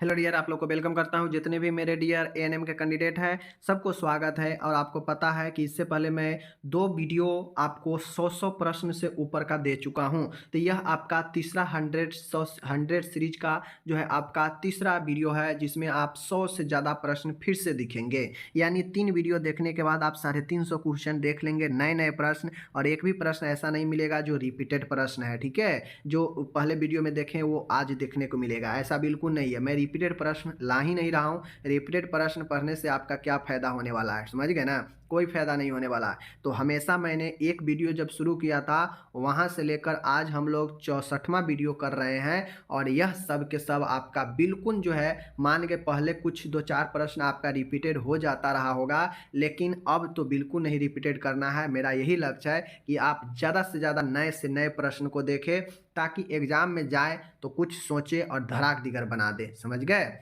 Hello dear, आप लोग को वेलकम करता हूं। जितने भी मेरे डियर एएनएम के कैंडिडेट हैं सबको स्वागत है। और आपको पता है कि इससे पहले मैं दो वीडियो आपको 100 प्रश्न से ऊपर का दे चुका हूं। तो यह आपका तीसरा 100 सीरीज का जो है आपका तीसरा वीडियो है, जिसमें आप 100 से ज़्यादा प्रश्न फिर से दिखेंगे। यानी 3 वीडियो देखने के बाद आप 350 क्वेश्चन देख लेंगे, नए नए प्रश्न। और एक भी प्रश्न ऐसा नहीं मिलेगा जो रिपीटेड प्रश्न है, ठीक है। जो पहले वीडियो में देखें वो आज देखने को मिलेगा, ऐसा बिल्कुल नहीं है। मैं रिपीटेड प्रश्न ला ही नहीं रहा हूँ। रिपीटेड प्रश्न पढ़ने से आपका क्या फ़ायदा होने वाला है, समझ गए ना। कोई फ़ायदा नहीं होने वाला है। तो हमेशा मैंने एक वीडियो जब शुरू किया था वहाँ से लेकर आज हम लोग 64वां वीडियो कर रहे हैं। और यह सब के सब आपका बिल्कुल जो है, मान के पहले कुछ 2-4 प्रश्न आपका रिपीटेड हो जाता रहा होगा, लेकिन अब तो बिल्कुल नहीं रिपीटेड करना है। मेरा यही लक्ष्य है कि आप ज़्यादा से ज़्यादा नए से नए प्रश्न को देखें, ताकि एग्ज़ाम में जाए तो कुछ सोचे और धड़ाक दिगर बना दे, समझ गए।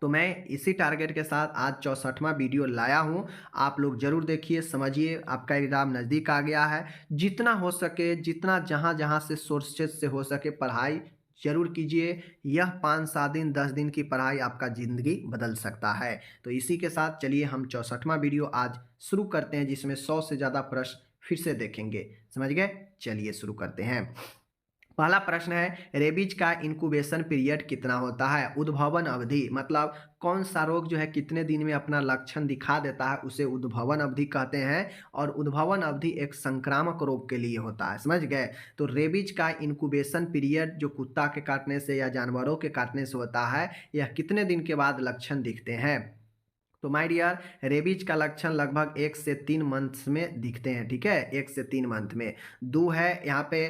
तो मैं इसी टारगेट के साथ आज 64वां वीडियो लाया हूं। आप लोग ज़रूर देखिए, समझिए। आपका एग्ज़ाम नज़दीक आ गया है। जितना हो सके, जितना जहां जहां से सोर्सेज से हो सके पढ़ाई ज़रूर कीजिए। यह 5-7 दिन 10 दिन की पढ़ाई आपका ज़िंदगी बदल सकता है। तो इसी के साथ चलिए हम 64वां वीडियो आज शुरू करते हैं, जिसमें 100 से ज़्यादा प्रश्न फिर से देखेंगे, समझ गए। चलिए शुरू करते हैं। पहला प्रश्न है, रेबीज का इंक्यूबेशन पीरियड कितना होता है। उद्भवन अवधि मतलब कौन सा रोग जो है कितने दिन में अपना लक्षण दिखा देता है, उसे उद्भवन अवधि कहते हैं। और उद्भवन अवधि एक संक्रामक रोग के लिए होता है, समझ गए। तो रेबीज का इंक्यूबेशन पीरियड जो कुत्ता के काटने से या जानवरों के काटने से होता है, यह कितने दिन के बाद लक्षण दिखते हैं। तो माय डियर, रेबीज का लक्षण लगभग 1 से 3 मंथ्स में दिखते हैं, ठीक है। 1 से 3 मंथ में। दो है यहाँ पे,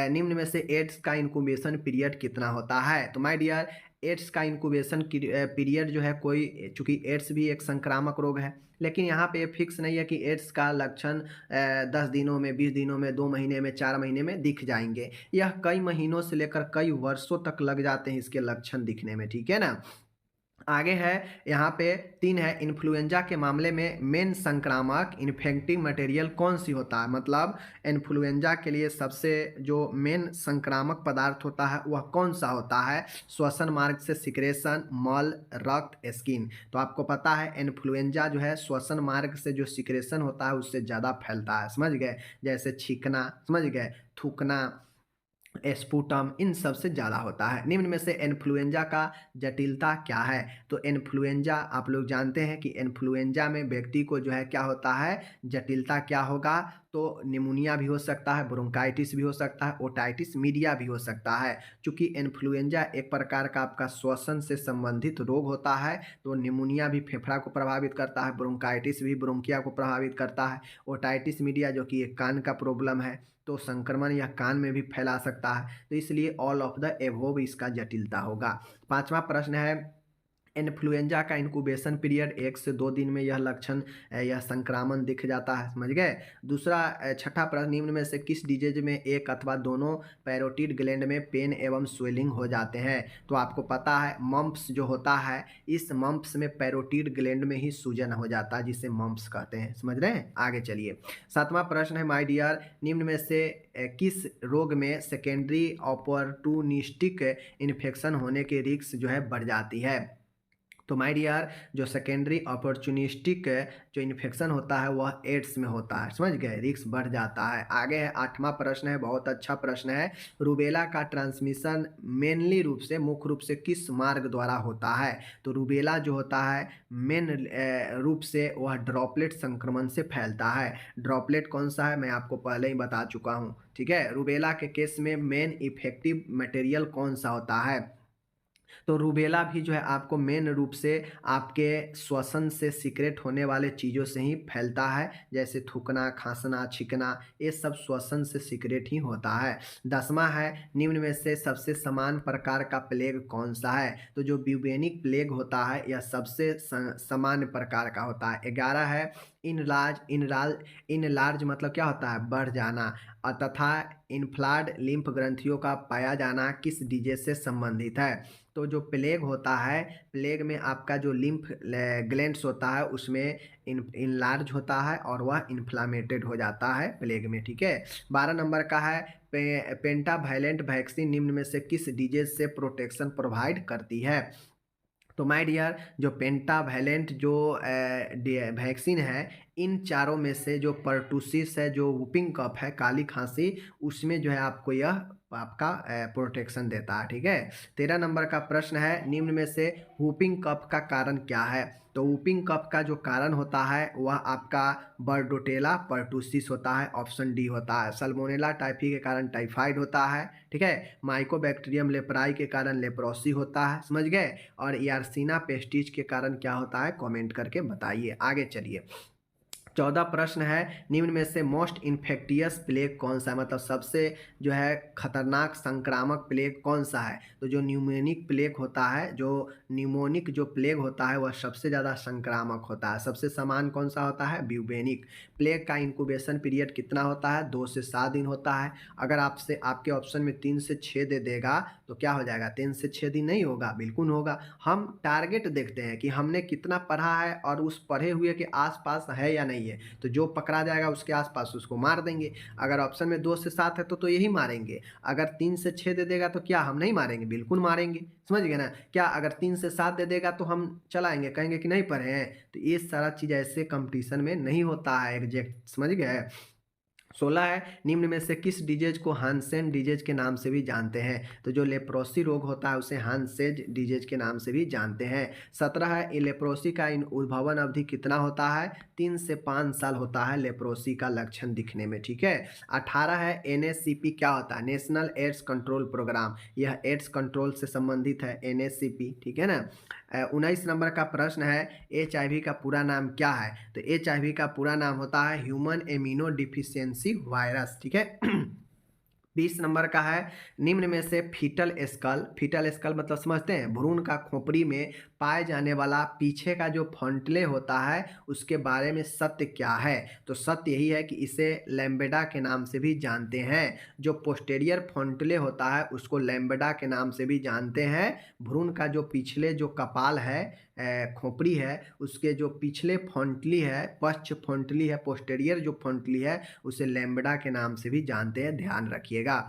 निम्न में से एड्स का इंक्यूबेशन पीरियड कितना होता है। तो माय डियर, एड्स का इंक्यूबेशन पीरियड जो है, कोई चूंकि एड्स भी एक संक्रामक रोग है, लेकिन यहाँ पे फिक्स नहीं है कि एड्स का लक्षण 10 दिनों में, 20 दिनों में, 2 महीने में, 4 महीने में दिख जाएंगे। यह कई महीनों से लेकर कई वर्षों तक लग जाते हैं इसके लक्षण दिखने में, ठीक है ना। आगे है यहाँ पे 3 है, इन्फ्लुएंजा के मामले में मेन संक्रामक इन्फेक्टिव मटेरियल कौन सी होता है। मतलब इन्फ्लुएंजा के लिए सबसे जो मेन संक्रामक पदार्थ होता है वह कौन सा होता है। श्वसन मार्ग से सिक्रेशन, मल, रक्त, स्किन। तो आपको पता है इन्फ्लुएंजा जो है श्वसन मार्ग से जो सिक्रेशन होता है उससे ज़्यादा फैलता है, समझ गए। जैसे छींकना, समझ गए, थूकना, स्पुटम, इन सब से ज़्यादा होता है। निम्न में से इन्फ्लुएंजा का जटिलता क्या है। तो इन्फ्लुएंजा आप लोग जानते हैं कि इन्फ्लुएंजा में व्यक्ति को जो है क्या होता है, जटिलता क्या होगा। तो निमोनिया भी हो सकता है, ब्रोंकाइटिस भी हो सकता है, ओटाइटिस मीडिया भी हो सकता है। चूँकि इन्फ्लुएंजा एक प्रकार का आपका श्वसन से संबंधित रोग होता है, तो निमोनिया भी फेफड़ा को प्रभावित करता है, ब्रोंकाइटिस भी ब्रोंकिया को प्रभावित करता है, ओटाइटिस मीडिया जो कि एक कान का प्रॉब्लम है, तो संक्रमण यह कान में भी फैला सकता है। तो इसलिए ऑल ऑफ द एबोव इसका जटिलता होगा। 5वां प्रश्न है, इन्फ्लुएंजा का इंक्यूबेशन पीरियड 1 से 2 दिन में यह लक्षण, यह संक्रामण दिख जाता है, समझ गए। दूसरा, छठा प्रश्न, निम्न में से किस डिजीज में एक अथवा दोनों पैरोटिड ग्लैंड में पेन एवं स्वेलिंग हो जाते हैं। तो आपको पता है मम्प्स जो होता है, इस मम्प्स में पैरोटिड ग्लैंड में ही सूजन हो जाता है, जिसे मम्प्स कहते हैं, समझ रहे हैं। आगे चलिए। 7वां प्रश्न है, माय डियर, निम्न में से किस रोग में सेकेंडरी ऑपर्टुनिस्टिक इन्फेक्शन होने के रिस्क जो है बढ़ जाती है। तो माय डियर, जो सेकेंडरी अपॉर्चुनिस्टिक जो इन्फेक्शन होता है वह एड्स में होता है, समझ गए, रिस्क बढ़ जाता है। आगे है 8वां प्रश्न है, बहुत अच्छा प्रश्न है। रूबेला का ट्रांसमिशन मेनली रूप से, मुख्य रूप से किस मार्ग द्वारा होता है। तो रूबेला जो होता है मेन रूप से वह ड्रॉपलेट संक्रमण से फैलता है। ड्रॉपलेट कौन सा है मैं आपको पहले ही बता चुका हूँ, ठीक है। रूबेला के केस में मेन इफेक्टिव मटेरियल कौन सा होता है। तो रूबेला भी जो है आपको मेन रूप से आपके श्वसन से सीक्रेट होने वाले चीज़ों से ही फैलता है, जैसे थूकना, खांसना, छींकना, ये सब श्वसन से सीक्रेट ही होता है। 10वां है, निम्न में से सबसे समान प्रकार का प्लेग कौन सा है। तो जो ब्यूबेनिक प्लेग होता है यह सबसे सामान्य प्रकार का होता है। 11 है, इनलार्ज मतलब क्या होता है, बढ़ जाना, तथा इन्फ्लाड लिम्फ ग्रंथियों का पाया जाना किस डिजीज से संबंधित है। तो जो प्लेग होता है, प्लेग में आपका जो लिम्फ ग्लैंड्स होता है उसमें इनलार्ज होता है और वह इन्फ्लामेटेड हो जाता है प्लेग में, ठीक है। 12 नंबर का है, पेंटावायलेंट वैक्सीन निम्न में से किस डिजीज से प्रोटेक्शन प्रोवाइड करती है। तो माय डियर, जो पेंटावैलेंट जो वैक्सीन है, इन चारों में से जो पर्टूसिस है, जो वुपिंग कफ है, काली खांसी, उसमें जो है आपको यह आपका प्रोटेक्शन देता है। ठीक है। 13 नंबर का प्रश्न है, निम्न में से वुपिंग कफ का कारण क्या है? तो वुपिंग कफ का जो कारण होता है वह आपका बर्डोटेला पर्टूसिस होता है, ऑप्शन डी होता है। सल्मोनेला टाइफी के कारण टाइफाइड होता है। ठीक है। माइकोबैक्टीरियम लेप्राई के कारण लेप्रोसी होता है, समझ गए। और यार्सिना पेस्टिज के कारण क्या होता है, कमेंट करके बताइए। आगे चलिए। 14 प्रश्न है, निम्न में से मोस्ट इन्फेक्टियस प्लेग कौन सा है? मतलब सबसे जो है खतरनाक संक्रामक प्लेग कौन सा है? तो जो न्यूमोनिक प्लेग होता है, जो न्यूमोनिक जो प्लेग होता है वह सबसे ज़्यादा संक्रामक होता है। सबसे समान कौन सा होता है? ब्यूबेनिक। प्लेग का इंक्यूबेशन पीरियड कितना होता है? 2 से 7 दिन होता है। अगर आपसे आपके ऑप्शन में 3 से 6 दे देगा तो क्या हो जाएगा? 3 से 6 दिन नहीं होगा, बिल्कुल होगा। हम टारगेट देखते हैं कि हमने कितना पढ़ा है और उस पढ़े हुए के आसपास है या नहीं है। तो जो पकड़ा जाएगा उसके आसपास उसको मार देंगे। अगर ऑप्शन में 2 से 7 है तो यही मारेंगे। अगर 3 से 6 दे देगा तो क्या हम नहीं मारेंगे? बिल्कुल मारेंगे, समझ गए ना। क्या अगर 3 से 7 दे देगा तो हम चलाएंगे, कहेंगे कि नहीं पढ़े हैं? तो ये सारा चीज़ ऐसे कंपटीशन में नहीं होता है एग्जैक्ट, समझ गए। 16 है, निम्न में से किस डिजीज को हांसेन डिजीज के नाम से भी जानते हैं? तो जो लेप्रोसी रोग होता है उसे हांसेन डिजीज के नाम से भी जानते हैं। 17 है, ये लेप्रोसी का उद्भवन अवधि कितना होता है? 3 से 5 साल होता है लेप्रोसी का लक्षण दिखने में। ठीक है। 18 है, NSCP क्या होता है? National AIDS control programme. यह एड्स कंट्रोल से संबंधित है, NSCP। ठीक है ना। 19 नंबर का प्रश्न है, HIV का पूरा नाम क्या है? तो HIV का पूरा नाम होता है ह्यूमन इम्यूनो डिफिशियंसी वायरस। ठीक है। 20 नंबर का है, निम्न में से फीटल स्कल मतलब समझते हैं, भ्रूण का खोपड़ी में पाए जाने वाला पीछे का जो फॉन्टले होता है उसके बारे में सत्य क्या है? तो सत्य यही है कि इसे लैम्बेडा के नाम से भी जानते हैं। जो पोस्टेरियर फॉन्टले होता है उसको लैम्बेडा के नाम से भी जानते हैं। भ्रूण का जो पिछले जो कपाल है, खोपड़ी है, उसके जो पिछले फॉन्टली है, पश्च फॉन्टली है, पोस्टेरियर जो फॉन्टली है, उसे लैम्बडा के नाम से भी जानते हैं, ध्यान रखिएगा।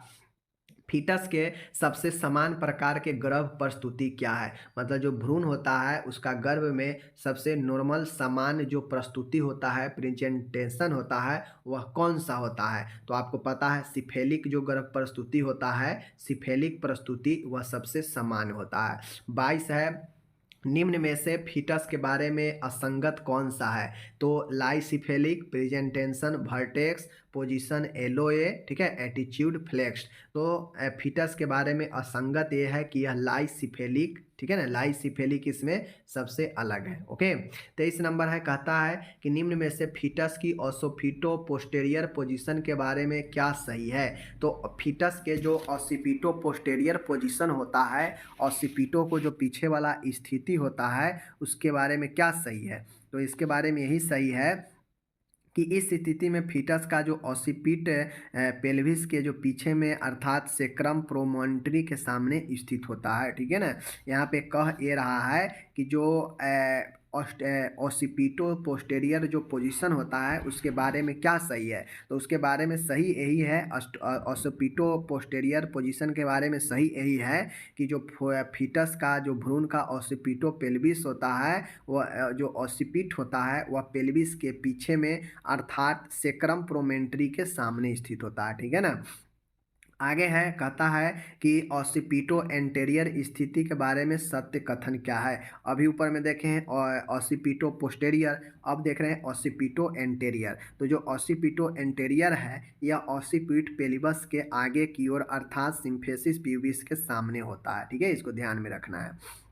फीटस के सबसे समान प्रकार के गर्भ प्रस्तुति क्या है? मतलब जो भ्रूण होता है उसका गर्भ में सबसे नॉर्मल सामान्य जो प्रस्तुति होता है, प्रेजेंटेशन होता है, वह कौन सा होता है? तो आपको पता है सिफेलिक जो गर्भ प्रस्तुति होता है, सिफेलिक प्रस्तुति वह सबसे सामान्य होता है। 22 है, निम्न में से फीटस के बारे में असंगत कौन सा है? तो लाइसिफेलिक, प्रेजेंटेशन, वर्टेक्स, पोजीशन एलोए, ठीक है, एटीट्यूड फ्लेक्स्ड। तो फीटस के बारे में असंगत ये है कि यह लाइसिफेलिक, ठीक है ना, लाइसिफेलिक इसमें सबसे अलग है। ओके। 23 नंबर है, कहता है कि निम्न में से फीटस की ऑसिपिटो पोस्टेरियर पोजीशन के बारे में क्या सही है? तो फीटस के जो ऑसिपिटो पोस्टेरियर पोजीशन होता है, ऑसिपिटो को जो पीछे वाला स्थिति होता है उसके बारे में क्या सही है? तो इसके बारे में यही सही है कि इस स्थिति में फीटस का जो ऑसिपिट पेल्विस के जो पीछे में अर्थात सेक्रम प्रोमोन्टरी के सामने स्थित होता है। ठीक है ना। यहाँ पे कह ये रहा है कि जो ऑसिपिटो पोस्टेरियर जो पोजीशन होता है उसके बारे में क्या सही है? तो उसके बारे में सही यही है, ऑसिपिटो पोस्टेरियर पोजीशन के बारे में सही यही है कि जो फीटस का जो भ्रूण का ऑसिपिटो पेल्विस होता है, वह जो ऑसिपिट होता है वह पेल्विस के पीछे में अर्थात सेक्रम प्रोमेंट्री के सामने स्थित होता है। ठीक है ना। आगे है, कहता है कि ऑसिपिटो एंटेरियर स्थिति के बारे में सत्य कथन क्या है? अभी ऊपर में देखे हैं ऑसिपिटो पोस्टेरियर, अब देख रहे हैं ऑसिपिटो एंटेरियर। तो जो ऑसिपिटो एंटेरियर है यह ऑसिपिट पेल्विस के आगे की ओर अर्थात सिम्फेसिस प्यूबिस के सामने होता है। ठीक है, इसको ध्यान में रखना है।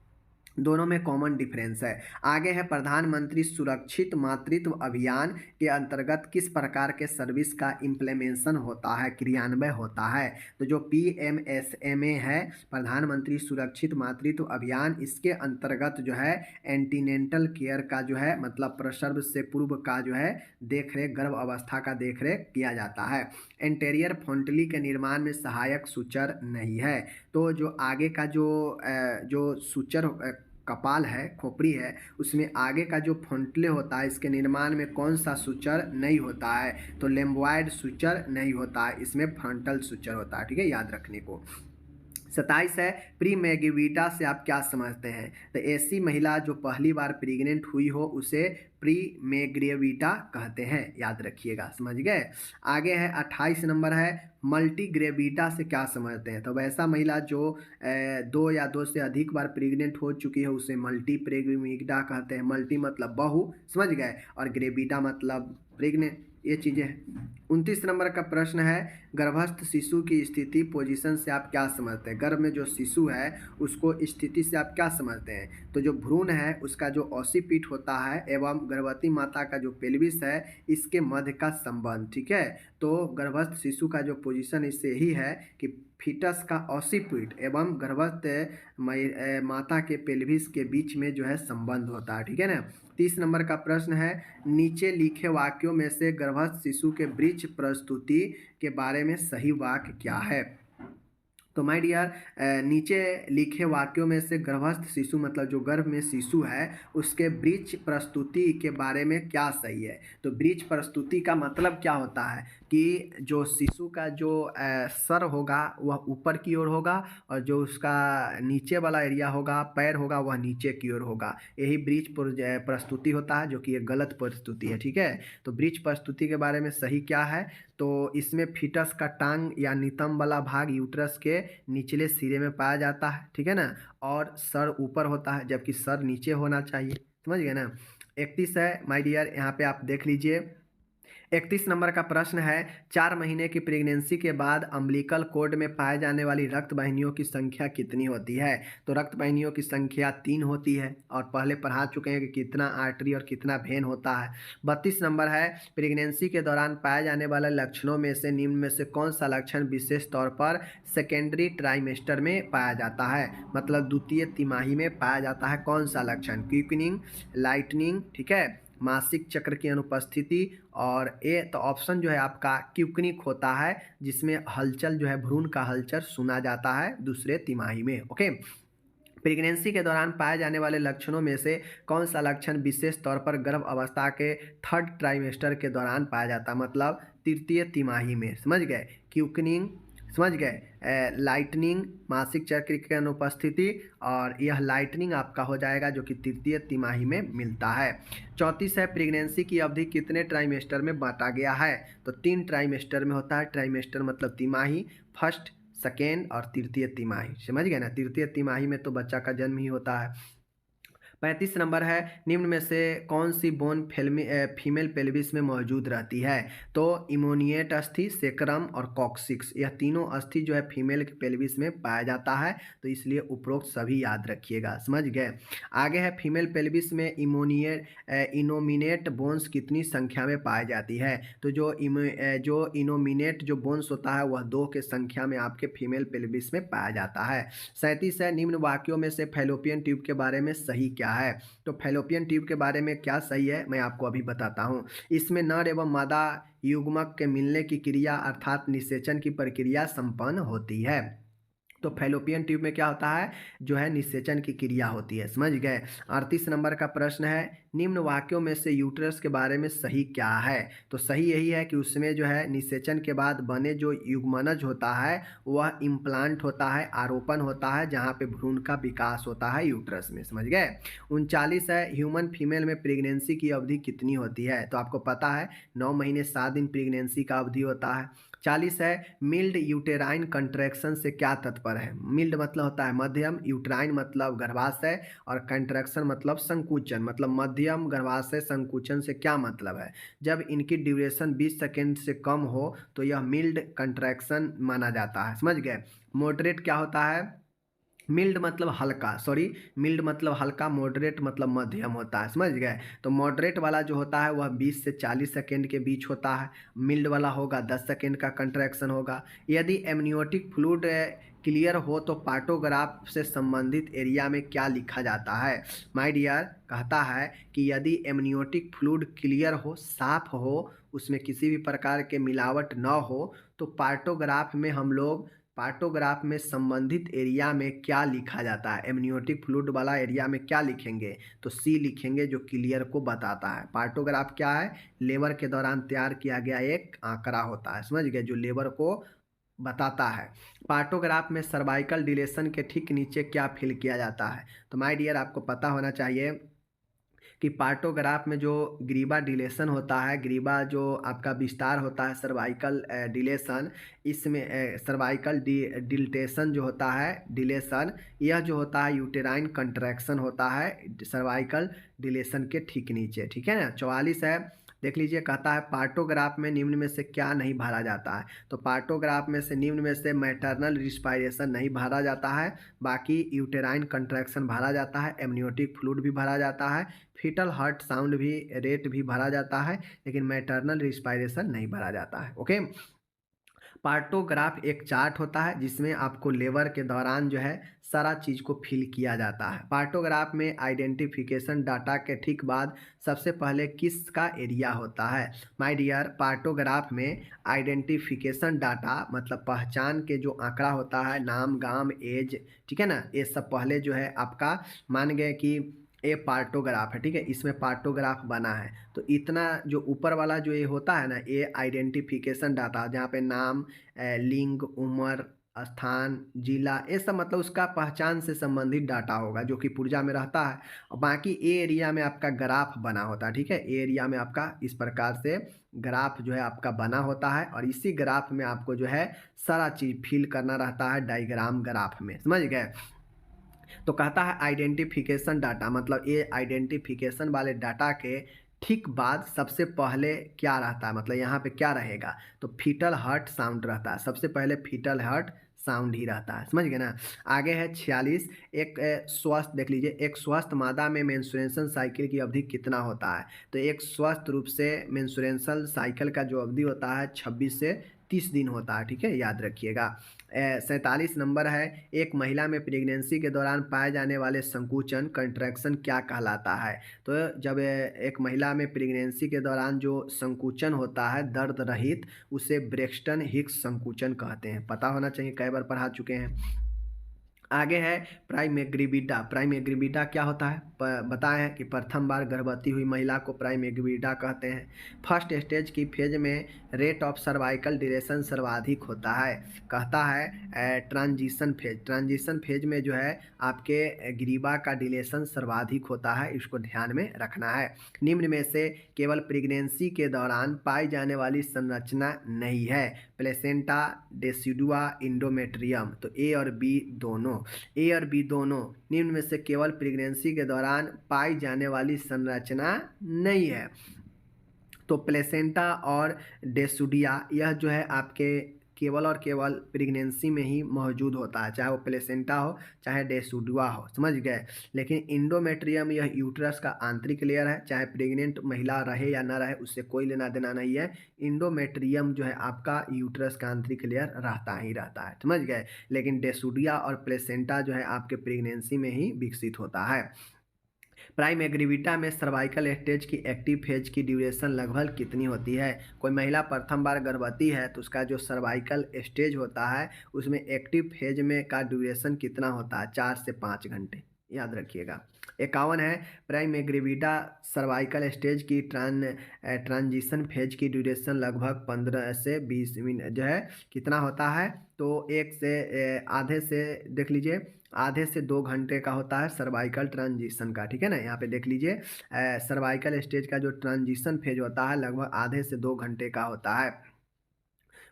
दोनों में कॉमन डिफरेंस है। आगे है, प्रधानमंत्री सुरक्षित मातृत्व अभियान के अंतर्गत किस प्रकार के सर्विस का इम्प्लीमेंटेशन होता है, क्रियान्वयन होता है? तो जो PMSMA है, प्रधानमंत्री सुरक्षित मातृत्व अभियान, इसके अंतर्गत जो है एंटीनेंटल केयर का जो है मतलब प्रसव से पूर्व का जो है देख रेख, गर्भ अवस्था का देख रेख किया जाता है। एंटेरियर फॉन्टली के निर्माण में सहायक सूचर नहीं है। तो जो आगे का जो सूचर कपाल है, खोपड़ी है, उसमें आगे का जो फॉन्टले होता है इसके निर्माण में कौन सा सूचर नहीं होता है? तो लेम्बॉयड सूचर नहीं होता है, इसमें फ्रंटल सूचर होता है। ठीक है, याद रखने को। 27 है, प्रीमेग्विटा से आप क्या समझते हैं? तो ऐसी महिला जो पहली बार प्रेग्नेंट हुई हो उसे प्रीमेग्विटा कहते हैं, याद रखिएगा, समझ गए। आगे है 28 नंबर है, मल्टीग्रेविटा से क्या समझते हैं? तो वैसा महिला जो 2 या 2 से अधिक बार प्रेग्नेंट हो चुकी है उसे मल्टीप्रेग्विटा कहते हैं। मल्टी मतलब बहु, समझ गए, और ग्रेविटा मतलब प्रेग्नेंट, ये चीज़ें हैं। 29 नंबर का प्रश्न है, गर्भस्थ शिशु की स्थिति पोजीशन से आप क्या समझते हैं? गर्भ में जो शिशु है उसको स्थिति से आप क्या समझते हैं? तो जो भ्रूण है उसका जो ओसिपिट होता है एवं गर्भवती माता का जो पेल्विस है इसके मध्य का संबंध, ठीक है। तो गर्भस्थ शिशु का जो पोजीशन इससे यही है कि फीटस का ओसिपिट एवं गर्भस्थ माता के पेल्विस के बीच में जो है संबंध होता है, ठीक है ना। 30 नंबर का प्रश्न है, नीचे लिखे वाक्यों में से गर्भस्थ शिशु के वृक्ष प्रस्तुति के बारे में सही वाक्य क्या है? तो माय डियर, नीचे लिखे वाक्यों में से गर्भस्थ शिशु मतलब जो गर्भ में शिशु है उसके वृक्ष प्रस्तुति के बारे में क्या सही है? तो वृक्ष प्रस्तुति का मतलब क्या होता है कि जो शिशु का जो सर होगा वह ऊपर की ओर होगा और जो उसका नीचे वाला एरिया होगा, पैर होगा, वह नीचे की ओर होगा। यही वृक्ष प्रस्तुति होता है, जो कि एक गलत प्रस्तुति है, ठीक है। तो वृक्ष प्रस्तुति के बारे में सही क्या है? तो इसमें फीटस का टांग या नितंब वाला भाग यूट्रस के निचले सिरे में पाया जाता है, ठीक है ना, और सर ऊपर होता है जबकि सर नीचे होना चाहिए, समझ गए ना। 31 है माय डियर, यहाँ पे आप देख लीजिए। 31 नंबर का प्रश्न है, 4 महीने की प्रेगनेंसी के बाद अम्बिलिकल कोर्ड में पाए जाने वाली रक्त वाहिनियों की संख्या कितनी होती है? तो रक्त वाहिनियों की संख्या 3 होती है और पहले पढ़ा चुके हैं कि कितना आर्टरी और कितना वेन होता है। 32 नंबर है, प्रेगनेंसी के दौरान पाए जाने वाले लक्षणों में से निम्न में से कौन सा लक्षण विशेष तौर पर सेकेंडरी ट्राइमेस्टर में पाया जाता है? मतलब द्वितीय तिमाही में पाया जाता है। कौन सा लक्षण? क्विकनिंग, लाइटनिंग, ठीक है, मासिक चक्र की अनुपस्थिति, और ए तो ऑप्शन जो है आपका क्विकनिक होता है जिसमें हलचल जो है भ्रूण का हलचल सुना जाता है दूसरे तिमाही में। ओके, प्रेगनेंसी के दौरान पाए जाने वाले लक्षणों में से कौन सा लक्षण विशेष तौर पर गर्भ अवस्था के 3rd ट्राइमेस्टर के दौरान पाया जाता है? मतलब तृतीय तिमाही में, समझ गए। क्विकनिंग, समझ गए, लाइटनिंग, मासिक चक्र की अनुपस्थिति, और यह लाइटनिंग आपका हो जाएगा जो कि तृतीय तिमाही में मिलता है। 34 है, प्रेगनेंसी की अवधि कितने ट्राइमेस्टर में बांटा गया है? तो 3 ट्राइमेस्टर में होता है। ट्राइमेस्टर मतलब तिमाही, फर्स्ट, सेकेंड और तृतीय तिमाही, समझ गए ना। तृतीय तिमाही में तो बच्चा का जन्म ही होता है। 35 नंबर है, निम्न में से कौन सी बोन फीमेल पेल्विस में मौजूद रहती है? तो इमोनिएट अस्थि, सेक्रम और कॉक्सिक्स, यह तीनों अस्थि जो है फीमेल के पेल्विस में पाया जाता है, तो इसलिए उपरोक्त सभी याद रखिएगा, समझ गए। आगे है, फीमेल पेल्विस में इनोमिनेट बोन्स कितनी संख्या में पाई जाती है? तो जो इनोमिनेट जो बोन्स होता है वह 2 के संख्या में आपके फीमेल पेल्विस में पाया जाता है। 37 है, निम्न वाक्यों में से फैलोपियन ट्यूब के बारे में सही क्या है? तो फैलोपियन ट्यूब के बारे में क्या सही है मैं आपको अभी बताता हूँ। इसमें नर एवं मादा युग्मक के मिलने की क्रिया अर्थात निषेचन की प्रक्रिया संपन्न होती है। तो फैलोपियन ट्यूब में क्या होता है? जो है निषेचन की क्रिया होती है, समझ गए। 38 नंबर का प्रश्न है, निम्न वाक्यों में से यूट्रस के बारे में सही क्या है? तो सही यही है कि उसमें जो है निषेचन के बाद बने जो युग्मनज होता है वह इम्प्लांट होता है, आरोपण होता है, जहाँ पे भ्रूण का विकास होता है यूट्रस में, समझ गए। 39 है, ह्यूमन फीमेल में प्रेगनेंसी की अवधि कितनी होती है? तो आपको पता है 9 महीने 7 दिन प्रेगनेंसी का अवधि होता है। 40 है, मिल्ड यूटेराइन कंट्रैक्शन से क्या तात्पर्य है? मिल्ड मतलब होता है मध्यम, यूटेराइन मतलब गर्भाशय, और कंट्रैक्शन मतलब संकुचन, मतलब मध्यम गर्भाशय संकुचन से क्या मतलब है? जब इनकी ड्यूरेशन 20 सेकेंड से कम हो तो यह मिल्ड कंट्रैक्शन माना जाता है, समझ गए। मॉडरेट क्या होता है? मिल्ड मतलब हल्का, मिल्ड मतलब हल्का, मॉडरेट मतलब मध्यम होता है, समझ गए। तो मॉडरेट वाला जो होता है वह 20 से 40 सेकेंड के बीच होता है। मिल्ड वाला होगा 10 सेकेंड का कंट्रैक्शन होगा। यदि एमनियोटिक फ्लूइड क्लियर हो तो पार्टोग्राफ से संबंधित एरिया में क्या लिखा जाता है? माय डियर, कहता है कि यदि एमनियोटिक फ्लूइड क्लियर हो, साफ हो, उसमें किसी भी प्रकार के मिलावट न हो, तो पार्टोग्राफ में संबंधित एरिया में क्या लिखा जाता है? एमनियोटिक फ्लूइड वाला एरिया में क्या लिखेंगे? तो सी लिखेंगे, जो क्लियर को बताता है। पार्टोग्राफ क्या है? लेबर के दौरान तैयार किया गया एक आंकड़ा होता है, समझ गए, जो लेबर को बताता है। पार्टोग्राफ में सर्वाइकल डिलेशन के ठीक नीचे क्या फिल किया जाता है? तो माय डियर आपको पता होना चाहिए कि पार्टोग्राफ में जो ग्रीवा डिलेशन होता है, ग्रीवा जो आपका विस्तार होता है, सर्वाइकल डिलेशन, इसमें सर्वाइकल डिल्टेशन जो होता है डिलेशन, यह जो होता है यूटेराइन कंट्रैक्शन होता है सर्वाइकल डिलेशन के ठीक नीचे। ठीक है ना। 44 है, देख लीजिए, कहता है पार्टोग्राफ में निम्न में से क्या नहीं भरा जाता है? तो पार्टोग्राफ में से निम्न में से मैटरनल रिस्पायरेशन नहीं भरा जाता है, बाकी यूटेराइन कंट्रैक्शन भरा जाता है, एमनियोटिक फ्लूइड भी भरा जाता है, फीटल हार्ट साउंड भी रेट भी भरा जाता है, लेकिन मैटरनल रिस्पायरेशन नहीं भरा जाता है। ओके। पार्टोग्राफ एक चार्ट होता है जिसमें आपको लेबर के दौरान जो है सारा चीज़ को फिल किया जाता है। पार्टोग्राफ में आइडेंटिफिकेशन डाटा के ठीक बाद सबसे पहले किसका एरिया होता है? माय डियर, पार्टोग्राफ में आइडेंटिफिकेशन डाटा मतलब पहचान के जो आंकड़ा होता है, नाम, गांव, एज, ठीक है ना, ये सब पहले जो है आपका मान गए कि ये पार्टोग्राफ है। ठीक है, इसमें पार्टोग्राफ बना है तो इतना जो ऊपर वाला जो ये होता है ना, ये आइडेंटिफिकेशन डाटा, जहाँ पे नाम, लिंग, उम्र, स्थान, जिला, ये सब मतलब उसका पहचान से संबंधित डाटा होगा जो कि पुर्जा में रहता है। और बाकी ए एरिया में आपका ग्राफ बना होता है। ठीक है, ए एरिया में आपका इस प्रकार से ग्राफ जो है आपका बना होता है और इसी ग्राफ में आपको जो है सारा चीज़ फिल करना रहता है डायग्राम ग्राफ में। समझ गए? तो कहता है आइडेंटिफिकेशन डाटा, मतलब ये आइडेंटिफिकेशन वाले डाटा के ठीक बाद सबसे पहले क्या रहता है, मतलब यहाँ पे क्या रहेगा? तो फीटल हार्ट साउंड रहता है, सबसे पहले फीटल हार्ट साउंड ही रहता है। समझ गए ना। आगे है 46, एक स्वस्थ, देख लीजिए, एक स्वस्थ मादा में मेंस्ट्रुएशन साइकिल की अवधि कितना होता है? तो एक स्वस्थ रूप से मेंस्ट्रुएशन साइकिल का जो अवधि होता है 26 से 30 दिन होता है। ठीक है, याद रखिएगा। 47 नंबर है, एक महिला में प्रेगनेंसी के दौरान पाए जाने वाले संकुचन कंट्रैक्शन क्या कहलाता है? तो जब एक महिला में प्रेगनेंसी के दौरान जो संकुचन होता है दर्द रहित, उसे ब्रेक्सटन हिक्स संकुचन कहते हैं। पता होना चाहिए, कई बार पढ़ा चुके हैं। आगे है प्राइमेग्रीविडा। प्राइमेग्रीविडा क्या होता है? बताएं कि प्रथम बार गर्भवती हुई महिला को प्राइमेग्रीविडा कहते हैं। फर्स्ट स्टेज की फेज में रेट ऑफ सर्वाइकल डिलेशन सर्वाधिक होता है। कहता है ट्रांजिशन फेज, ट्रांजिशन फेज में जो है आपके ग्रीवा का डिलेशन सर्वाधिक होता है, इसको ध्यान में रखना है। निम्न में से केवल प्रेगनेंसी के दौरान पाई जाने वाली संरचना नहीं है, प्लेसेंटा, डेसिडुआ, इंडोमेट्रियम। तो ए और बी दोनों, ए और बी दोनों निम्न में से केवल प्रेगनेंसी के दौरान पाई जाने वाली संरचना नहीं है। तो प्लेसेंटा और डेसुडिया यह जो है आपके केवल और केवल प्रेगनेंसी में ही मौजूद होता है, चाहे वो प्लेसेंटा हो चाहे डेसुडुआ हो। समझ गए। लेकिन इंडोमेट्रियम यह यूट्रस का आंतरिक लेयर है, चाहे प्रेग्नेंट महिला रहे या ना रहे उससे कोई लेना देना नहीं है। इंडोमेट्रियम जो है आपका यूट्रस का आंतरिक लेयर रहता ही रहता है। समझ गए। लेकिन डेसुडिया और प्लेसेंटा जो है आपके प्रेगनेंसी में ही विकसित होता है। प्राइमेग्रीविटा में सर्वाइकल स्टेज की एक्टिव फेज की ड्यूरेशन लगभग कितनी होती है? कोई महिला प्रथम बार गर्भवती है तो उसका जो सर्वाइकल स्टेज होता है उसमें एक्टिव फेज में का ड्यूरेशन कितना होता है? 4 से 5 घंटे, याद रखिएगा। 51 है, प्राइमेग्रीविडा सर्वाइकल स्टेज की ट्रांजिशन फेज की ड्यूरेशन लगभग 15 से 20 मिनट जो है कितना होता है? तो एक से आधे से, देख लीजिए, आधे से 2 घंटे का होता है सर्वाइकल ट्रांजिशन का। ठीक है ना, यहाँ पे देख लीजिए सर्वाइकल स्टेज का जो ट्रांजिशन फेज होता है लगभग आधे से 2 घंटे का होता है।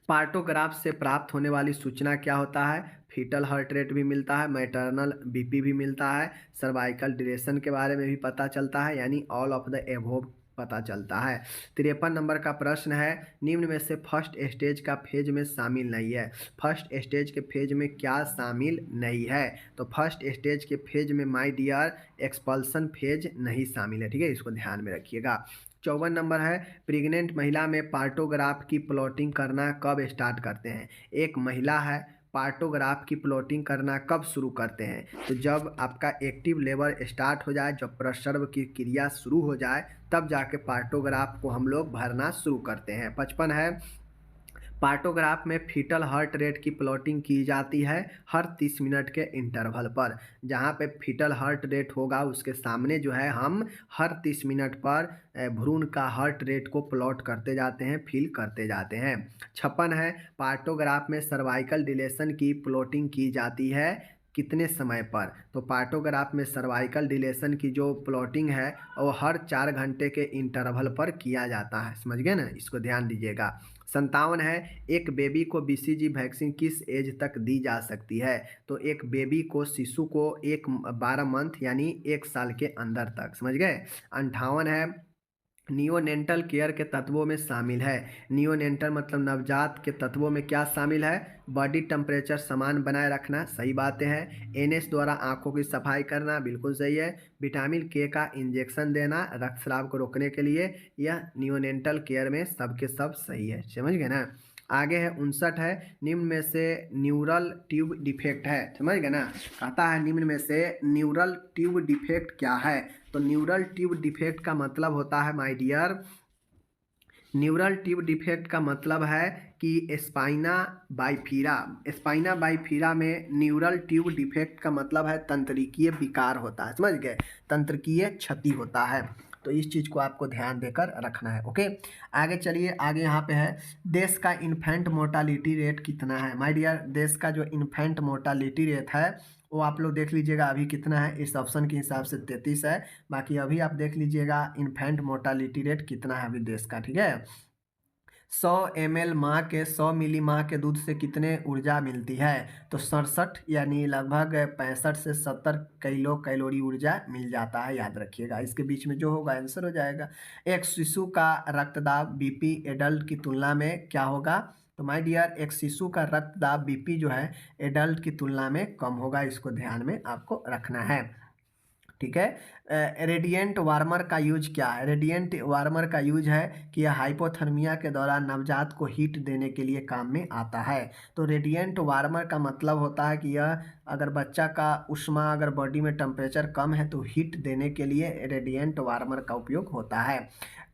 पार्टोग्राफ से प्राप्त होने वाली सूचना क्या होता है? फीटल हार्ट रेट भी मिलता है, मैटरनल बीपी भी मिलता है, सर्वाइकल ड्यूरेशन के बारे में भी पता चलता है, यानी ऑल ऑफ द एबोव पता चलता है। 53 नंबर का प्रश्न है, निम्न में से फर्स्ट स्टेज का फेज में शामिल नहीं है। फर्स्ट स्टेज के फेज में क्या शामिल नहीं है? तो फर्स्ट स्टेज के फेज में माय डियर एक्सपल्सन फेज नहीं शामिल है। ठीक है, इसको ध्यान में रखिएगा। 54 नंबर है, प्रेग्नेंट महिला में पार्टोग्राफ की प्लॉटिंग करना कब स्टार्ट करते हैं? एक महिला है, पार्टोग्राफ की प्लॉटिंग करना कब शुरू करते हैं? तो जब आपका एक्टिव लेबर स्टार्ट हो जाए, जब प्रसव की क्रिया शुरू हो जाए, तब जाके पार्टोग्राफ को हम लोग भरना शुरू करते हैं। 55 है, पार्टोग्राफ में फीटल हार्ट रेट की प्लॉटिंग की जाती है हर 30 मिनट के इंटरवल पर। जहाँ पे फीटल हार्ट रेट होगा उसके सामने जो है हम हर 30 मिनट पर भ्रूण का हार्ट रेट को प्लॉट करते जाते हैं, फील करते जाते हैं। 56 है, पार्टोग्राफ में सर्वाइकल डिलेशन की प्लॉटिंग की जाती है कितने समय पर। तो पार्टोग्राफ में सर्वाइकल डिलेशन की जो प्लॉटिंग है वो हर 4 घंटे के इंटरवल पर किया जाता है। समझ गए ना, इसको ध्यान दीजिएगा। 57 है, एक बेबी को BCG वैक्सीन किस एज तक दी जा सकती है। तो एक बेबी को, शिशु को 12 मंथ यानी 1 साल के अंदर तक। समझ गए। 58 है, नियोनेंटल केयर के तत्वों में शामिल है। नियोनेंटल मतलब नवजात के तत्वों में क्या शामिल है। बॉडी टेम्परेचर समान बनाए रखना, सही बातें हैं। NS द्वारा आंखों की सफाई करना, बिल्कुल सही है। विटामिन K का इंजेक्शन देना रक्तस्राव को रोकने के लिए, यह नियोनेंटल केयर में सबके सब सही है। समझ गए ना। आगे है 59 है, निम्न में से न्यूरल ट्यूब डिफेक्ट है। समझ गए ना, कहता है निम्न में से न्यूरल ट्यूब डिफेक्ट क्या है। तो न्यूरल ट्यूब डिफेक्ट का मतलब होता है my dear, neural tube defect का मतलब है कि स्पाइना बाइफीरा। स्पाइना बाइफीरा में न्यूरल ट्यूब डिफेक्ट का मतलब है तंत्रिकीय विकार होता है। समझ गए, तंत्रिकीय क्षति होता है। तो इस चीज़ को आपको ध्यान देकर रखना है। ओके, आगे चलिए। आगे यहाँ पे है, देश का इन्फेंट मोर्टालिटी रेट कितना है। माय डियर, देश का जो इन्फेंट मोर्टालिटी रेट है वो आप लोग देख लीजिएगा अभी कितना है। इस ऑप्शन के हिसाब से 33 है। बाकी अभी आप देख लीजिएगा इन्फेंट मोर्टालिटी रेट कितना है अभी देश का। ठीक है, 100 ml माँ के 100 मिली माँ के दूध से कितने ऊर्जा मिलती है। तो 67 यानी लगभग 65 से 70 किलो कैलोरी ऊर्जा मिल जाता है। याद रखिएगा, इसके बीच में जो होगा आंसर हो जाएगा। एक शिशु का रक्तदाब BP एडल्ट की तुलना में क्या होगा। तो माय डियर, एक शिशु का रक्तदाब BP जो है एडल्ट की तुलना में कम होगा। इसको ध्यान में आपको रखना है। ठीक है। रेडिएंट वार्मर का यूज क्या है। रेडिएंट वार्मर का यूज है कि यह हाइपोथर्मिया के दौरान नवजात को हीट देने के लिए काम में आता है। तो रेडिएंट वार्मर का मतलब होता है कि यह अगर बच्चा का ऊष्मा, अगर बॉडी में टेम्परेचर कम है तो हीट देने के लिए रेडिएंट वार्मर का उपयोग होता है।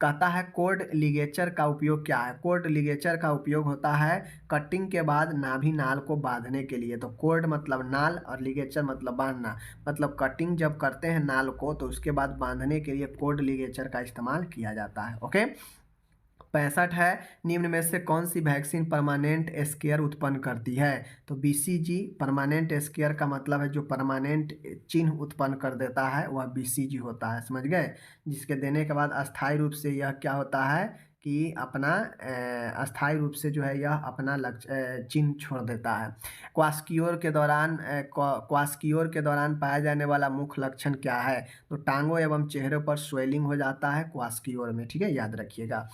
कहता है कोर्ड लिगेचर का उपयोग क्या है। कोर्ड लिगेचर का उपयोग होता है कटिंग के बाद नाभि नाल को बांधने के लिए। तो कोर्ड मतलब नाल और लिगेचर मतलब बांधना, मतलब कटिंग जब करते हैं नाल को तो उसके बाद बांधने के लिए कोर्ड लिगेचर का इस्तेमाल किया जाता है। ओके, 65 है, निम्न में से कौन सी वैक्सीन परमानेंट स्केयर उत्पन्न करती है। तो BCG। परमानेंट स्केयर का मतलब है जो परमानेंट चिन्ह उत्पन्न कर देता है वह BCG होता है। समझ गए, जिसके देने के बाद अस्थायी रूप से यह क्या होता है कि अपना अस्थायी रूप से जो है यह अपना लक्ष्य चिन्ह छोड़ देता है। क्वास्कियोर के दौरान क्वास्कियोर के दौरान पाया जाने वाला मुख्य लक्षण क्या है। तो टांगों एवं चेहरे पर स्वेलिंग हो जाता है क्वास्कियोर में। ठीक है, याद रखिएगा।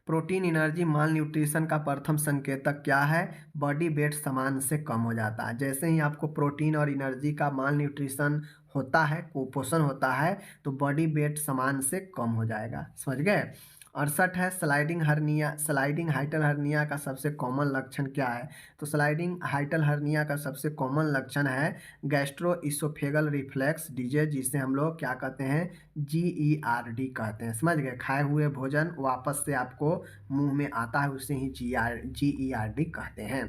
प्रोटीन एनर्जी माल न्यूट्रिशन का प्रथम संकेतक क्या है। बॉडी वेट समान से कम हो जाता है। जैसे ही आपको प्रोटीन और एनर्जी का माल न्यूट्रिशन होता है, कुपोषण होता है, तो बॉडी वेट समान से कम हो जाएगा। समझ गए। 68 है, स्लाइडिंग हर्निया, स्लाइडिंग हाइटल हर्निया का सबसे कॉमन लक्षण क्या है। तो स्लाइडिंग हाइटल हर्निया का सबसे कॉमन लक्षण है गैस्ट्रो इसोफेगल रिफ्लेक्स डिजीज, जिसे हम लोग क्या कहते हैं, GERD कहते हैं। समझ गए, खाए हुए भोजन वापस से आपको मुंह में आता है, उसे ही GERD कहते हैं।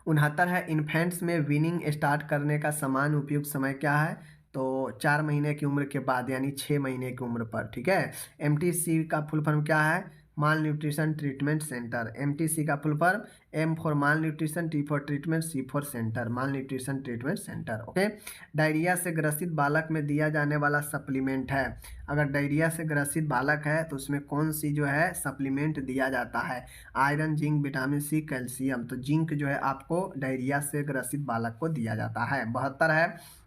69 है, इन्फेंट्स में वीनिंग स्टार्ट करने का समान उपयुक्त समय क्या है। तो 4 महीने की उम्र के बाद यानी 6 महीने की उम्र पर। ठीक है। MTC का फुल फॉर्म क्या है, माल न्यूट्रिशन ट्रीटमेंट सेंटर। MTC का full form M for mall nutrition, T for treatment, C for centre, mall nutrition treatment centre. Okay, diarrhoea से ग्रसित बालक में दिया जाने वाला सप्लीमेंट है। अगर डायरिया से ग्रसित बालक है तो उसमें कौन सी जो है सप्लीमेंट दिया जाता है। Iron, zinc, vitamin C, calcium. तो जिंक जो है आपको डायरिया से ग्रसित बालक को दिया जाता है। 72 है,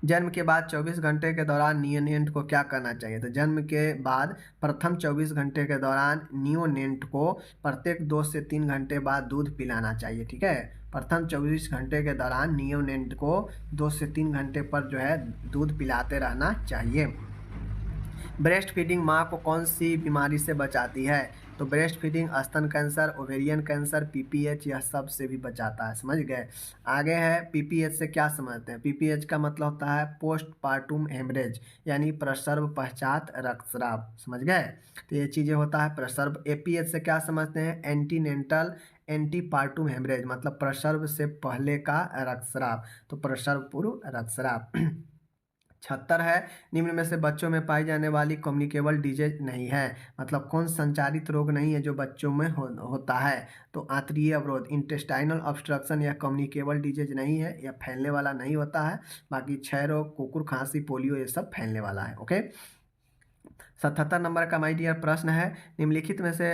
जन्म के बाद 24 घंटे के दौरान नियोनेंट को क्या करना चाहिए। तो जन्म के बाद प्रथम 24 घंटे के दौरान नियोनेंट को प्रत्येक 2 से 3 घंटे बाद दूध पिलाना चाहिए। ठीक है, प्रथम 24 घंटे के दौरान नियोनेंट को 2 से 3 घंटे पर जो है दूध पिलाते रहना चाहिए। ब्रेस्ट फीडिंग माँ को कौन सी बीमारी से बचाती है। तो ब्रेस्ट फीडिंग, स्तन कैंसर, ओवेरियन कैंसर, पीपीएच, यह सब से भी बचाता है। समझ गए। आगे है पीपीएच से क्या समझते हैं। पीपीएच का मतलब होता है पोस्ट पार्टुम हेमरेज, यानी प्रसव पश्चात रक्तस्राव। समझ गए। तो ये चीज़ें होता है प्रसव। एपीएच से क्या समझते हैं, एंटीनेंटल एंटी पार्टुम हेमरेज, मतलब प्रसव से पहले का रक्तस्राव, तो प्रसव पूर्व रक्तस्राव। 76 है, निम्न में से बच्चों में पाई जाने वाली कम्युनिकेबल डिजीज नहीं है, मतलब कौन संचारित रोग नहीं है जो बच्चों में होता है। तो आंतरीय अवरोध, इंटेस्टाइनल ऑब्स्ट्रक्शन, यह कम्युनिकेबल डिजीज नहीं है, यह फैलने वाला नहीं होता है। बाकी क्षय रोग, कुकुर खांसी, पोलियो, ये सब फैलने वाला है। ओके। 77 नंबर का माय डियर प्रश्न है, निम्नलिखित में से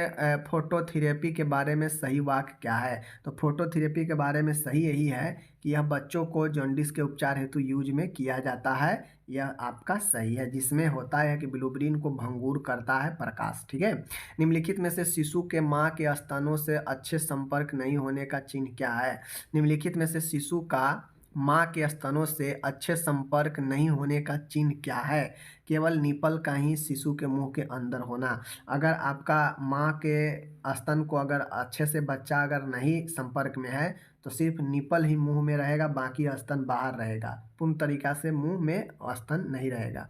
फोटोथेरेपी के बारे में सही वाक्य क्या है। तो फोटोथेरेपी के बारे में सही यही है कि यह बच्चों को जॉन्डिस के उपचार हेतु यूज में किया जाता है। यह आपका सही है, जिसमें होता है कि ब्लूबिन को भंगुर करता है प्रकाश। ठीक है। निम्नलिखित में से शिशु के माँ के स्तनों से अच्छे संपर्क नहीं होने का चिन्ह क्या है। निम्नलिखित में से शिशु का माँ के स्तनों से अच्छे संपर्क नहीं होने का चिन्ह क्या है। केवल निपल का ही शिशु के मुंह के अंदर होना। अगर आपका माँ के स्तन को अगर अच्छे से बच्चा अगर नहीं संपर्क में है तो सिर्फ निपल ही मुंह में रहेगा, बाकी स्तन बाहर रहेगा, पूर्ण तरीका से मुंह में स्तन नहीं रहेगा।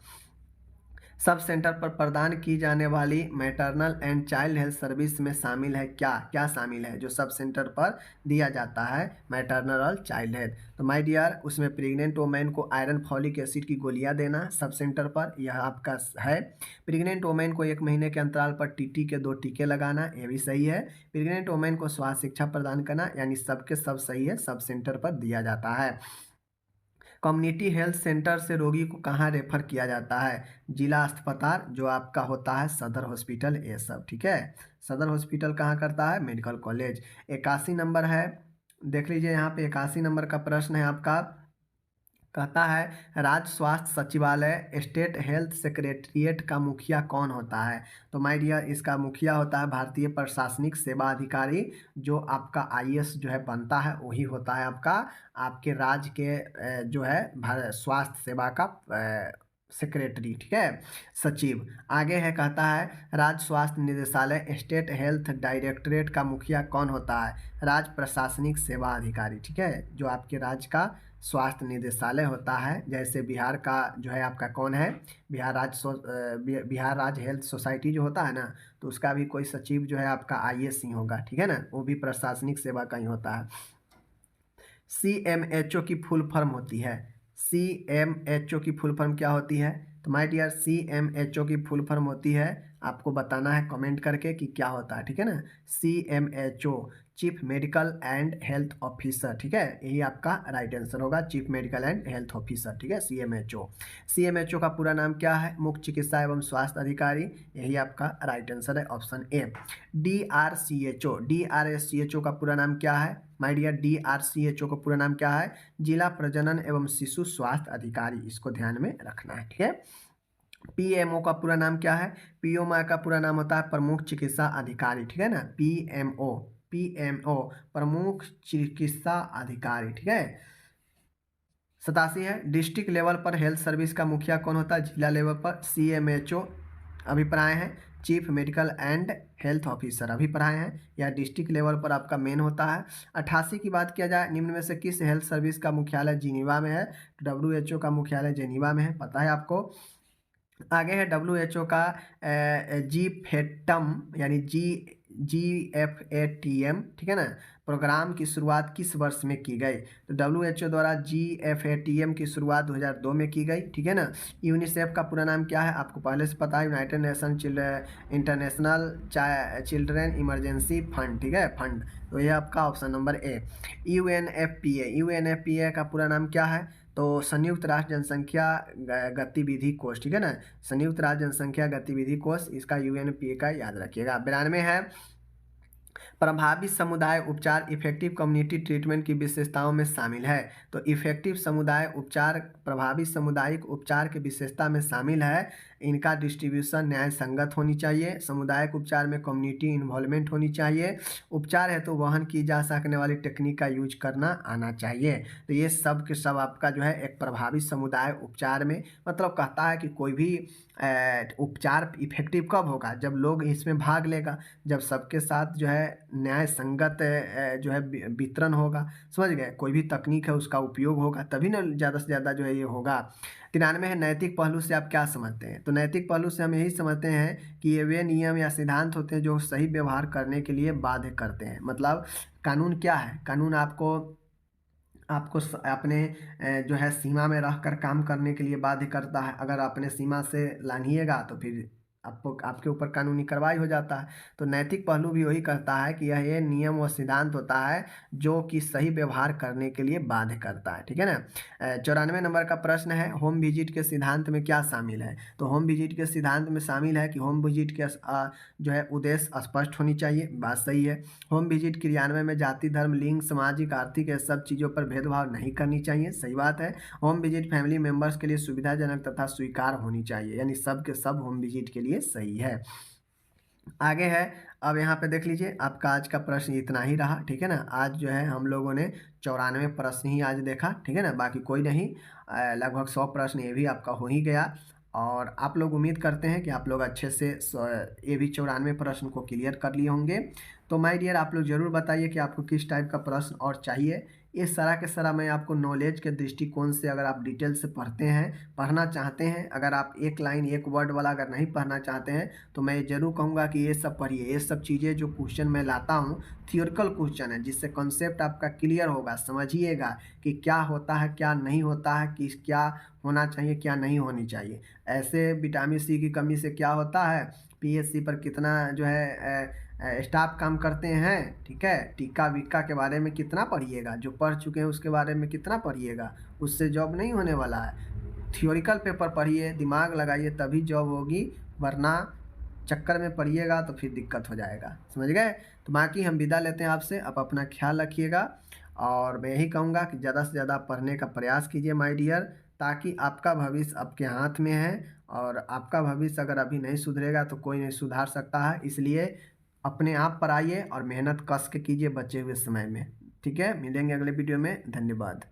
सब सेंटर पर प्रदान की जाने वाली maternal and child health service में शामिल है क्या, क्या शामिल है जो सब सेंटर पर दिया जाता है मैटरनल और चाइल्ड हेल्थ। तो माय डियर, उसमें प्रेग्नेंट वोमेन को आयरन फॉलिक एसिड की गोलियां देना सब सेंटर पर, यह आपका है। प्रेग्नेंट वोमेन को 1 महीने के अंतराल पर टीटी के 2 टीके लगाना, यह भी सही है। प्रेग्नेंट वोमेन को स्वास्थ्य शिक्षा प्रदान करना, यानी सबके सब सही है, सब सेंटर पर दिया जाता है। कम्युनिटी हेल्थ सेंटर से रोगी को कहाँ रेफर किया जाता है। जिला अस्पताल, जो आपका होता है सदर हॉस्पिटल, ये सब। ठीक है। सदर हॉस्पिटल कहाँ करता है, मेडिकल कॉलेज। 81 नंबर है, देख लीजिए यहाँ पे 81 नंबर का प्रश्न है आपका। कहता है राज्य स्वास्थ्य सचिवालय स्टेट हेल्थ सेक्रेटरीट का मुखिया कौन होता है। तो माय डियर, इसका मुखिया होता है भारतीय प्रशासनिक सेवा अधिकारी, जो आपका आईएएस जो है बनता है वही होता है आपका, आपके राज्य के जो है स्वास्थ्य सेवा का सेक्रेटरी। ठीक है, सचिव। आगे है, कहता है राज्य स्वास्थ्य निदेशालय स्टेट हेल्थ डायरेक्टरेट का मुखिया कौन होता है। राज्य प्रशासनिक सेवा अधिकारी। ठीक है, जो आपके राज्य का स्वास्थ्य निदेशालय होता है। जैसे बिहार का जो है आपका कौन है, बिहार राज्य हेल्थ सोसाइटी जो होता है ना, तो उसका भी कोई सचिव जो है आपका आईएएस ही होगा। ठीक है ना, वो भी प्रशासनिक सेवा का ही होता है। सीएमएचओ की फुल फॉर्म होती है, सीएमएचओ की फुल फॉर्म क्या होती है। तो माय डियर, सीएमएचओ की फुल फॉर्म होती है, आपको बताना है कमेंट करके कि क्या होता है। ठीक है ना, CMHO chief medical and health officer. ठीक है, यही आपका राइट आंसर होगा, chief medical and health officer. ठीक है, सीएमएचओ। सीएमएचओ का पूरा नाम क्या है, मुख्य चिकित्सा एवं स्वास्थ्य अधिकारी, यही आपका राइट आंसर है, ऑप्शन ए। डीआरसीएचओ, डीआरसीएचओ का पूरा नाम क्या है माय डियर, डीआरसीएचओ का पूरा नाम क्या है, जिला प्रजनन एवं शिशु स्वास्थ्य अधिकारी, इसको ध्यान में रखना है। ठीक है। पीएमओ का पूरा नाम क्या है, पीएमओ का पूरा नाम होता है प्रमुख चिकित्सा अधिकारी। ठीक है ना, पीएमओ, पीएमओ प्रमुख चिकित्सा अधिकारी। ठीक है। 87 है, डिस्ट्रिक्ट लेवल पर हेल्थ सर्विस का मुखिया कौन होता है, जिला लेवल पर सीएमएचओ अभिप्राय है, chief medical and health officer अभिप्राय है, या डिस्ट्रिक्ट लेवल पर आपका मेन होता है। 88 की बात किया जाए, निम्न में से किस हेल्थ सर्विस का मुख्यालय जिनीवा में है। डब्ल्यूएचओ का मुख्यालय जिनीवा में है, पता है आपको। आगे है डब्ल्यूएचओ का जी फेटम, यानी GFATM। ठीक है ना, प्रोग्राम की शुरुआत किस वर्ष में की गई। तो डब्ल्यूएचओ द्वारा GFATM की शुरुआत 2002 में की गई। ठीक है ना। यूनिसेफ का पूरा नाम क्या है, आपको पहले से पता है, United nation international children emergency fund. ठीक है, फंड। तो ये आपका option number A. UNFPA, UNFPA का पूरा नाम क्या है, तो संयुक्त राष्ट्र जनसंख्या गतिविधि कोष। ठीक है ना, संयुक्त राष्ट्र जनसंख्या गतिविधि कोष, इसका UNFPA का याद रखिएगा। 92 है, प्रभावी समुदाय उपचार इफेक्टिव कम्युनिटी ट्रीटमेंट की विशेषताओं में शामिल है। तो इफेक्टिव समुदाय उपचार प्रभावी सामुदायिक उपचार की विशेषता में शामिल है। इनका डिस्ट्रीब्यूशन न्याय संगत होनी चाहिए। सामुदायिक उपचार में कम्युनिटी इन्वॉल्वमेंट होनी चाहिए। उपचार है तो वहन की जा सकने वाली टेक्निक का यूज करना आना चाहिए। तो ये सब के सब आपका जो है एक प्रभावी समुदाय उपचार में मतलब कहता है कि कोई भी उपचार इफेक्टिव कब होगा, जब लोग इसमें भाग लेगा, जब सबके साथ जो है न्याय संगत जो है वितरण होगा, समझ गए, कोई भी तकनीक है उसका उपयोग होगा, तभी ना ज़्यादा से ज़्यादा जो है ये होगा। 93 है नैतिक पहलू से आप क्या समझते हैं? तो नैतिक पहलू से हम यही समझते हैं कि ये वे नियम या सिद्धांत होते हैं जो सही व्यवहार करने के लिए बाध्य करते हैं। मतलब कानून क्या है? कानून आपको आपको अपने जो है सीमा में रहकर काम करने के लिए बाध्य करता है। अगर अपने सीमा से लांघिएगा तो फिर आपको आपके ऊपर कानूनी कार्रवाई हो जाता है। तो नैतिक पहलू भी वही कहता है कि यह नियम व सिद्धांत होता है जो कि सही व्यवहार करने के लिए बाध्य करता है। ठीक है ना। 94 नंबर का प्रश्न है होम विजिट के सिद्धांत में क्या शामिल है? तो होम विजिट के सिद्धांत में शामिल है कि होम विजिट के जो है उद्देश्य स्पष्ट होनी चाहिए, बात सही है। होम विजिट क्रियान्वयन में जाति धर्म लिंग सामाजिक आर्थिक ये सब चीज़ों पर भेदभाव नहीं करनी चाहिए, सही बात है। होम विजिट फैमिली मेंबर्स के लिए सुविधाजनक तथा स्वीकार होनी चाहिए, यानी सब के सब होम विजिट के लिए सही है। आगे है, अब यहाँ पे देख लीजिए आपका आज का प्रश्न इतना ही रहा। ठीक है ना। आज जो है हम लोगों ने 94 प्रश्न ही आज देखा। ठीक है ना, बाकी कोई नहीं। लगभग 100 प्रश्न ये भी आपका हो ही गया। और आप लोग उम्मीद करते हैं कि आप लोग अच्छे से ये भी 94 प्रश्न को क्लियर कर लिए होंगे। तो माय डियर आप लोग ज़रूर बताइए कि आपको किस टाइप का प्रश्न और चाहिए। ये सारा के सारा मैं आपको नॉलेज के दृष्टिकोण से अगर आप डिटेल से पढ़ते हैं, पढ़ना चाहते हैं, अगर आप एक लाइन एक वर्ड वाला अगर नहीं पढ़ना चाहते हैं तो मैं ज़रूर कहूँगा कि ये सब पढ़िए। ये सब चीज़ें जो क्वेश्चन मैं लाता हूँ थियोरिकल क्वेश्चन है, जिससे कॉन्सेप्ट आपका क्लियर होगा, समझिएगा कि क्या होता है क्या नहीं होता है, कि क्या होना चाहिए क्या नहीं होनी चाहिए। ऐसे विटामिन सी की कमी से क्या होता है, पीएससी पर कितना जो है स्टाफ काम करते हैं। ठीक है, टीका वीका के बारे में कितना पढ़िएगा, जो पढ़ चुके हैं उसके बारे में कितना पढ़िएगा, उससे जॉब नहीं होने वाला है। थियोरिकल पेपर पढ़िए, दिमाग लगाइए, तभी जॉब होगी, वरना चक्कर में पढ़िएगा तो फिर दिक्कत हो जाएगा, समझ गए। तो बाकी हम विदा लेते हैं आपसे, आप अपना ख्याल रखिएगा। और मैं यही कहूँगा कि ज़्यादा से ज़्यादा पढ़ने का प्रयास कीजिए माय डियर, ताकि आपका भविष्य आपके हाथ में है। और आपका भविष्य अगर अभी नहीं सुधरेगा तो कोई नहीं सुधार सकता है। इसलिए अपने आप पर आइए और मेहनत कस के कीजिए बचे हुए समय में। ठीक है, मिलेंगे अगले वीडियो में। धन्यवाद।